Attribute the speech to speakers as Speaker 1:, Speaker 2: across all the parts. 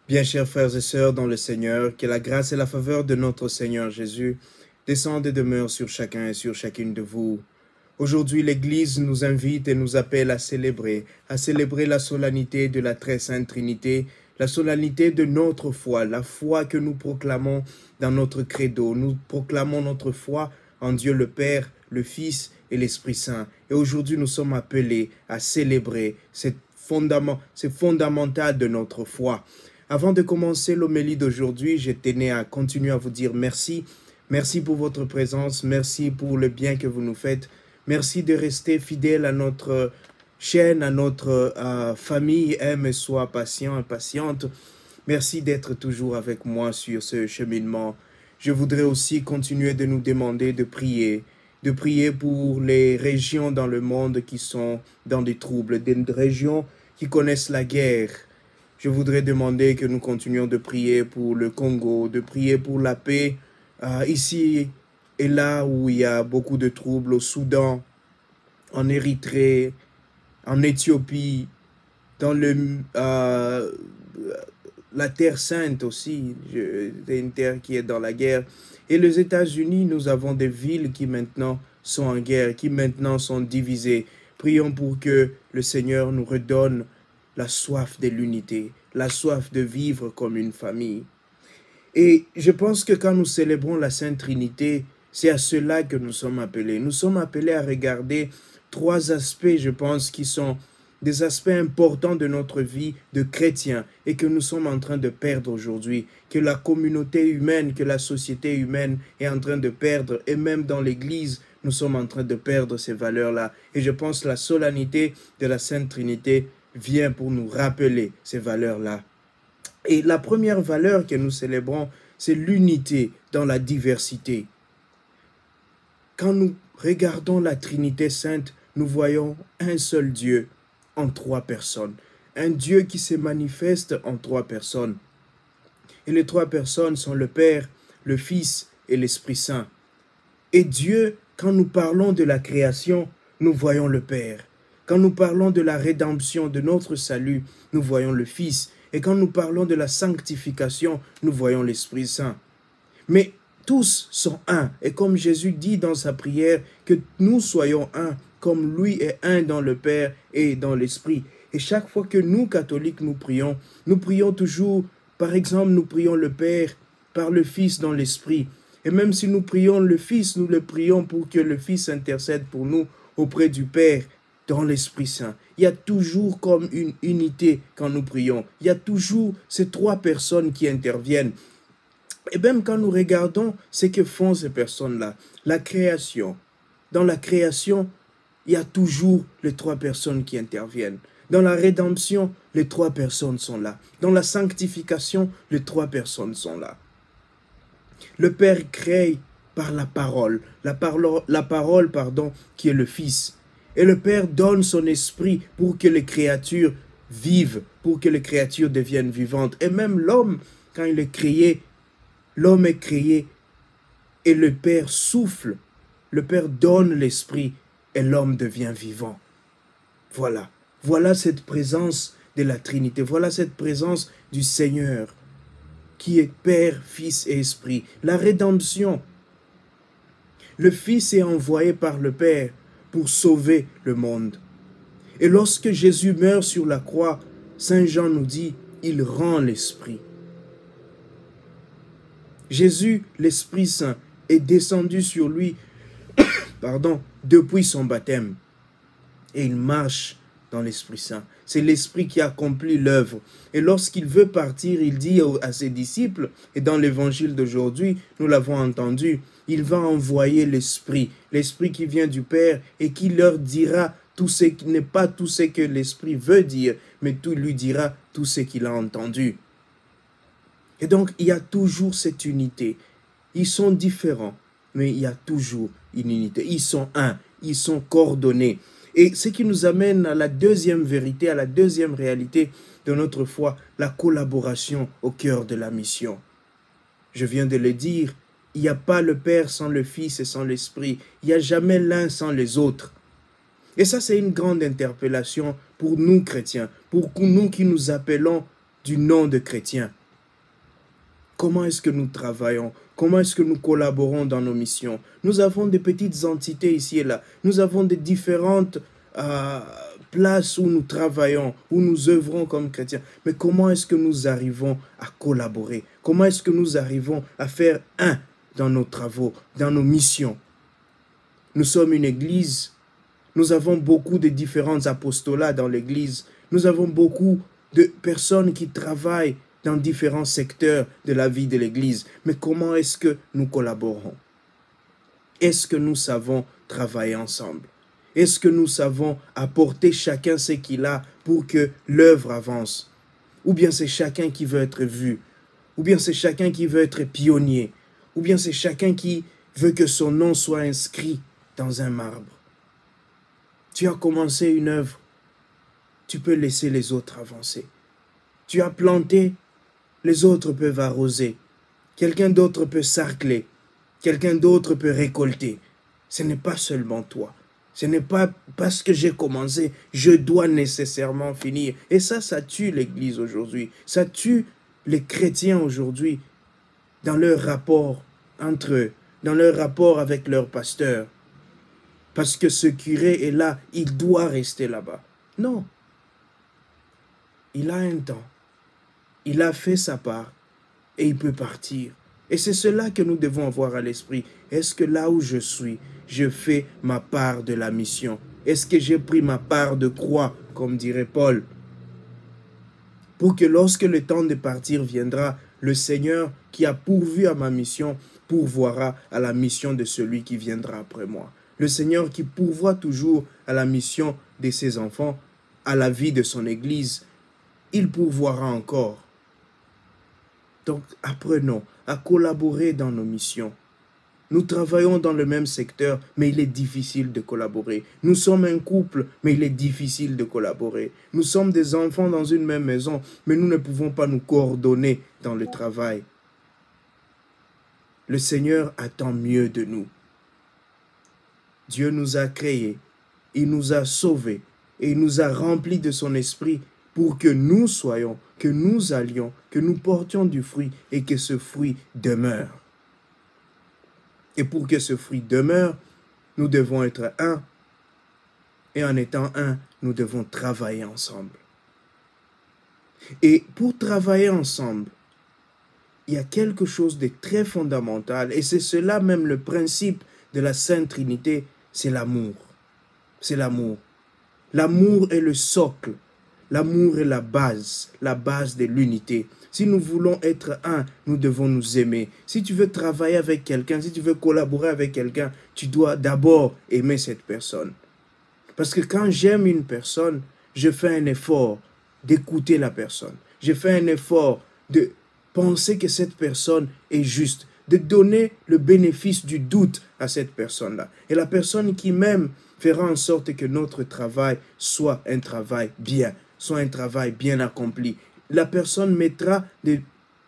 Speaker 1: Bien chers frères et sœurs dans le Seigneur, que la grâce et la faveur de notre Seigneur Jésus descendent et demeurent sur chacun et sur chacune de vous. Aujourd'hui, l'Église nous invite et nous appelle à célébrer la solennité de la très sainte Trinité, la solennité de notre foi, la foi que nous proclamons dans notre credo. Nous proclamons notre foi en Dieu le Père, le Fils et l'Esprit Saint. Et aujourd'hui, nous sommes appelés à célébrer c'est fondamental de notre foi. Avant de commencer l'homélie d'aujourd'hui, je tenais à continuer à vous dire merci. Merci pour votre présence, merci pour le bien que vous nous faites. Merci de rester fidèle à notre chaîne, à notre famille. Aime et sois patient et patiente. Merci d'être toujours avec moi sur ce cheminement. Je voudrais aussi continuer de nous demander de prier pour les régions dans le monde qui sont dans des troubles, des régions qui connaissent la guerre. Je voudrais demander que nous continuions de prier pour le Congo, de prier pour la paix ici et là où il y a beaucoup de troubles, au Soudan, en Érythrée, en Éthiopie, dans la Terre Sainte aussi, c'est une terre qui est dans la guerre. Et les États-Unis, nous avons des villes qui maintenant sont en guerre, qui maintenant sont divisées. Prions pour que le Seigneur nous redonne la soif de l'unité, la soif de vivre comme une famille. Et je pense que quand nous célébrons la Sainte Trinité, c'est à cela que nous sommes appelés. Nous sommes appelés à regarder trois aspects, je pense, qui sont des aspects importants de notre vie de chrétiens et que nous sommes en train de perdre aujourd'hui, que la communauté humaine, que la société humaine est en train de perdre, et même dans l'Église, nous sommes en train de perdre ces valeurs-là. Et je pense que la solennité de la Sainte Trinité vient pour nous rappeler ces valeurs-là. Et la première valeur que nous célébrons, c'est l'unité dans la diversité. Quand nous regardons la Trinité Sainte, nous voyons un seul Dieu en trois personnes. Un Dieu qui se manifeste en trois personnes. Et les trois personnes sont le Père, le Fils et l'Esprit Saint. Et Dieu, quand nous parlons de la création, nous voyons le Père. Quand nous parlons de la rédemption, de notre salut, nous voyons le Fils. Et quand nous parlons de la sanctification, nous voyons l'Esprit Saint. Mais tous sont un. Et comme Jésus dit dans sa prière, que nous soyons un, comme lui est un dans le Père et dans l'Esprit. Et chaque fois que nous, catholiques, nous prions toujours, par exemple, nous prions le Père par le Fils dans l'Esprit. Et même si nous prions le Fils, nous le prions pour que le Fils intercède pour nous auprès du Père dans l'Esprit Saint. Il y a toujours comme une unité quand nous prions. Il y a toujours ces trois personnes qui interviennent. Et même quand nous regardons ce que font ces personnes-là, la création. Dans la création, il y a toujours les trois personnes qui interviennent. Dans la rédemption, les trois personnes sont là. Dans la sanctification, les trois personnes sont là. Le Père crée par la parole, qui est le Fils. Et le Père donne son esprit pour que les créatures vivent, pour que les créatures deviennent vivantes. Et même l'homme, quand il est créé, l'homme est créé et le Père souffle. Le Père donne l'esprit et l'homme devient vivant. Voilà. Voilà cette présence de la Trinité. Voilà cette présence du Seigneur qui est Père, Fils et Esprit. La rédemption. Le Fils est envoyé par le Père pour sauver le monde. Et lorsque Jésus meurt sur la croix, Saint Jean nous dit, il rend l'Esprit. Jésus, l'Esprit Saint, est descendu sur lui depuis son baptême. Et il marche dans l'Esprit Saint. C'est l'Esprit qui accomplit l'œuvre. Et lorsqu'il veut partir, il dit à ses disciples, et dans l'évangile d'aujourd'hui, nous l'avons entendu, il va envoyer l'Esprit qui vient du Père et qui leur dira tout ce qui n'est pas tout ce que l'Esprit veut dire, mais tout lui dira tout ce qu'il a entendu. Et donc, il y a toujours cette unité. Ils sont différents, mais il y a toujours une unité. Ils sont un, ils sont coordonnés. Et ce qui nous amène à la deuxième vérité, à la deuxième réalité de notre foi, la collaboration au cœur de la mission. Je viens de le dire, il n'y a pas le Père sans le Fils et sans l'Esprit. Il n'y a jamais l'un sans les autres. Et ça, c'est une grande interpellation pour nous chrétiens, pour nous qui nous appelons du nom de chrétiens. Comment est-ce que nous travaillons? Comment est-ce que nous collaborons dans nos missions? Nous avons des petites entités ici et là. Nous avons des différentes places où nous travaillons, où nous œuvrons comme chrétiens. Mais comment est-ce que nous arrivons à collaborer? Comment est-ce que nous arrivons à faire un dans nos travaux, dans nos missions? Nous sommes une église. Nous avons beaucoup de différents apostolats dans l'église. Nous avons beaucoup de personnes qui travaillent dans différents secteurs de la vie de l'église. Mais comment est-ce que nous collaborons? Est-ce que nous savons travailler ensemble? Est-ce que nous savons apporter chacun ce qu'il a pour que l'œuvre avance? Ou bien c'est chacun qui veut être vu? Ou bien c'est chacun qui veut être pionnier? Ou bien c'est chacun qui veut que son nom soit inscrit dans un marbre? Tu as commencé une œuvre, tu peux laisser les autres avancer. Tu as planté, les autres peuvent arroser. Quelqu'un d'autre peut sarcler. Quelqu'un d'autre peut récolter. Ce n'est pas seulement toi. Ce n'est pas parce que j'ai commencé, je dois nécessairement finir. Et ça tue l'Église aujourd'hui. Ça tue les chrétiens aujourd'hui dans leur rapport entre eux, dans leur rapport avec leur pasteur. Parce que ce curé est là, il doit rester là-bas. Non. Il a un temps. Il a fait sa part et il peut partir. Et c'est cela que nous devons avoir à l'esprit. Est-ce que là où je suis, je fais ma part de la mission? Est-ce que j'ai pris ma part de croix, comme dirait Paul? Pour que lorsque le temps de partir viendra, le Seigneur qui a pourvu à ma mission pourvoira à la mission de celui qui viendra après moi. Le Seigneur qui pourvoit toujours à la mission de ses enfants, à la vie de son Église, il pourvoira encore. Donc, apprenons à collaborer dans nos missions. Nous travaillons dans le même secteur, mais il est difficile de collaborer. Nous sommes un couple, mais il est difficile de collaborer. Nous sommes des enfants dans une même maison, mais nous ne pouvons pas nous coordonner dans le travail. Le Seigneur attend mieux de nous. Dieu nous a créés, il nous a sauvés et il nous a remplis de son esprit pour que nous soyons, que nous allions, que nous portions du fruit et que ce fruit demeure. Et pour que ce fruit demeure, nous devons être un. Et en étant un, nous devons travailler ensemble. Et pour travailler ensemble, il y a quelque chose de très fondamental, et c'est cela même le principe de la Sainte Trinité, c'est l'amour. C'est l'amour. L'amour est le socle. L'amour est la base de l'unité. Si nous voulons être un, nous devons nous aimer. Si tu veux travailler avec quelqu'un, si tu veux collaborer avec quelqu'un, tu dois d'abord aimer cette personne. Parce que quand j'aime une personne, je fais un effort d'écouter la personne. Je fais un effort de penser que cette personne est juste, de donner le bénéfice du doute à cette personne-là. Et la personne qui m'aime fera en sorte que notre travail soit un travail bien, soit un travail bien accompli. La personne mettra des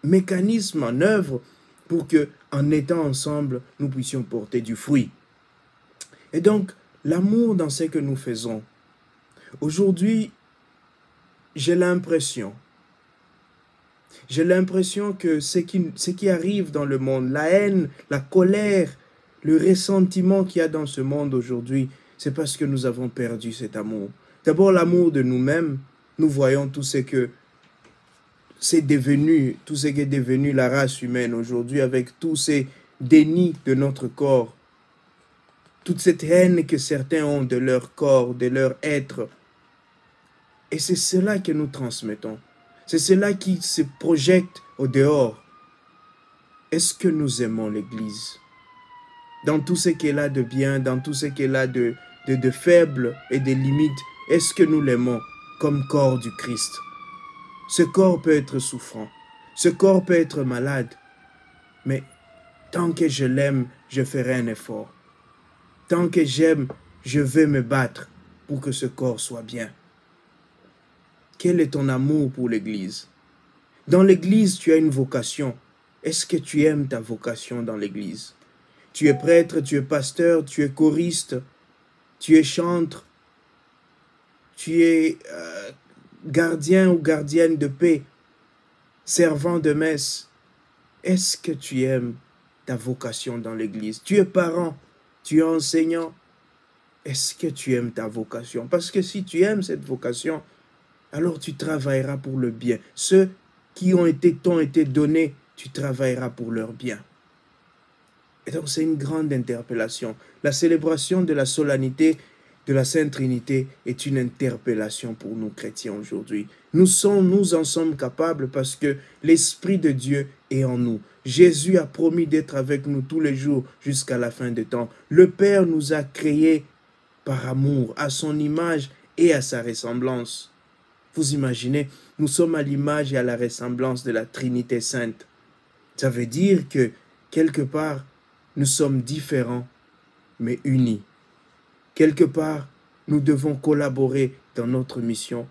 Speaker 1: mécanismes en œuvre pour que, en étant ensemble, nous puissions porter du fruit. Et donc, l'amour dans ce que nous faisons. Aujourd'hui, j'ai l'impression que ce qui arrive dans le monde, la haine, la colère, le ressentiment qu'il y a dans ce monde aujourd'hui, c'est parce que nous avons perdu cet amour. D'abord, l'amour de nous-mêmes. Nous voyons tout ce que c'est devenu, tout ce qui est devenu la race humaine aujourd'hui avec tous ces dénis de notre corps, toute cette haine que certains ont de leur corps, de leur être. Et c'est cela que nous transmettons. C'est cela qui se projette au dehors. Est-ce que nous aimons l'Église? Dans tout ce qu'elle a de bien, dans tout ce qu'elle a de faible et de limites, est-ce que nous l'aimons comme corps du Christ? Ce corps peut être souffrant, ce corps peut être malade, mais tant que je l'aime, je ferai un effort. Tant que j'aime, je vais me battre pour que ce corps soit bien. Quel est ton amour pour l'Église? Dans l'Église, tu as une vocation. Est-ce que tu aimes ta vocation dans l'Église? Tu es prêtre, tu es pasteur, tu es choriste, tu es chantre, tu es gardien ou gardienne de paix, servant de messe. Est-ce que tu aimes ta vocation dans l'Église? Tu es parent, tu es enseignant. Est-ce que tu aimes ta vocation? Parce que si tu aimes cette vocation, alors tu travailleras pour le bien. Ceux qui t'ont été donnés, tu travailleras pour leur bien. Et donc c'est une grande interpellation. La célébration de la solennité de la Sainte Trinité est une interpellation pour nous chrétiens aujourd'hui. Nous en sommes capables parce que l'Esprit de Dieu est en nous. Jésus a promis d'être avec nous tous les jours jusqu'à la fin des temps. Le Père nous a créés par amour, à son image et à sa ressemblance. Vous imaginez, nous sommes à l'image et à la ressemblance de la Trinité Sainte. Ça veut dire que, quelque part, nous sommes différents, mais unis. Quelque part, nous devons collaborer dans notre mission.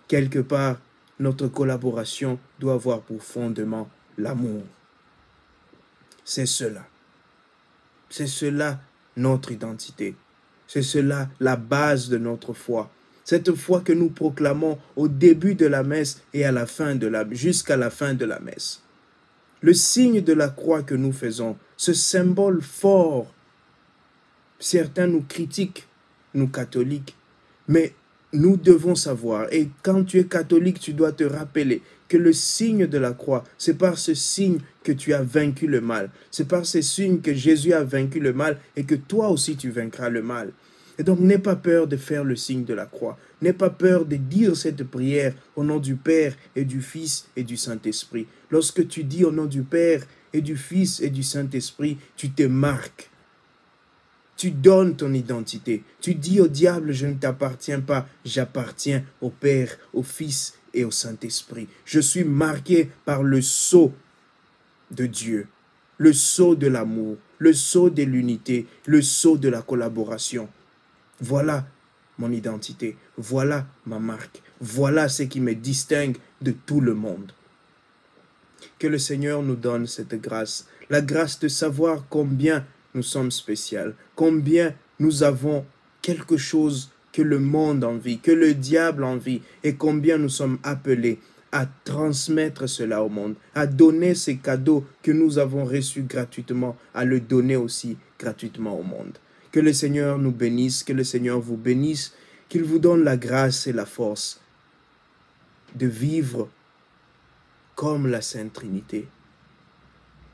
Speaker 1: Quelque part, notre collaboration doit avoir pour fondement l'amour. C'est cela. C'est cela notre identité. C'est cela la base de notre foi. Cette foi que nous proclamons au début de la messe et à la fin jusqu'à la fin de la messe. Le signe de la croix que nous faisons, ce symbole fort, certains nous critiquent, nous catholiques, mais nous devons savoir, et quand tu es catholique, tu dois te rappeler que le signe de la croix, c'est par ce signe que tu as vaincu le mal. C'est par ce signe que Jésus a vaincu le mal et que toi aussi tu vaincras le mal. Et donc, n'aie pas peur de faire le signe de la croix. N'aie pas peur de dire cette prière au nom du Père et du Fils et du Saint-Esprit. Lorsque tu dis au nom du Père et du Fils et du Saint-Esprit, tu te marques. Tu donnes ton identité. Tu dis au diable, je ne t'appartiens pas, j'appartiens au Père, au Fils et au Saint-Esprit. Je suis marqué par le sceau de Dieu, le sceau de l'amour, le sceau de l'unité, le sceau de la collaboration. Voilà mon identité, voilà ma marque, voilà ce qui me distingue de tout le monde. Que le Seigneur nous donne cette grâce, la grâce de savoir combien nous sommes spéciaux, combien nous avons quelque chose que le monde envie, que le diable envie, et combien nous sommes appelés à transmettre cela au monde, à donner ces cadeaux que nous avons reçus gratuitement, à le donner aussi gratuitement au monde. Que le Seigneur nous bénisse, que le Seigneur vous bénisse, qu'il vous donne la grâce et la force de vivre comme la Sainte Trinité,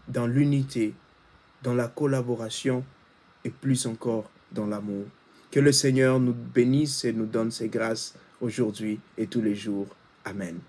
Speaker 1: dans l'unité, dans la collaboration et plus encore dans l'amour. Que le Seigneur nous bénisse et nous donne ses grâces aujourd'hui et tous les jours. Amen.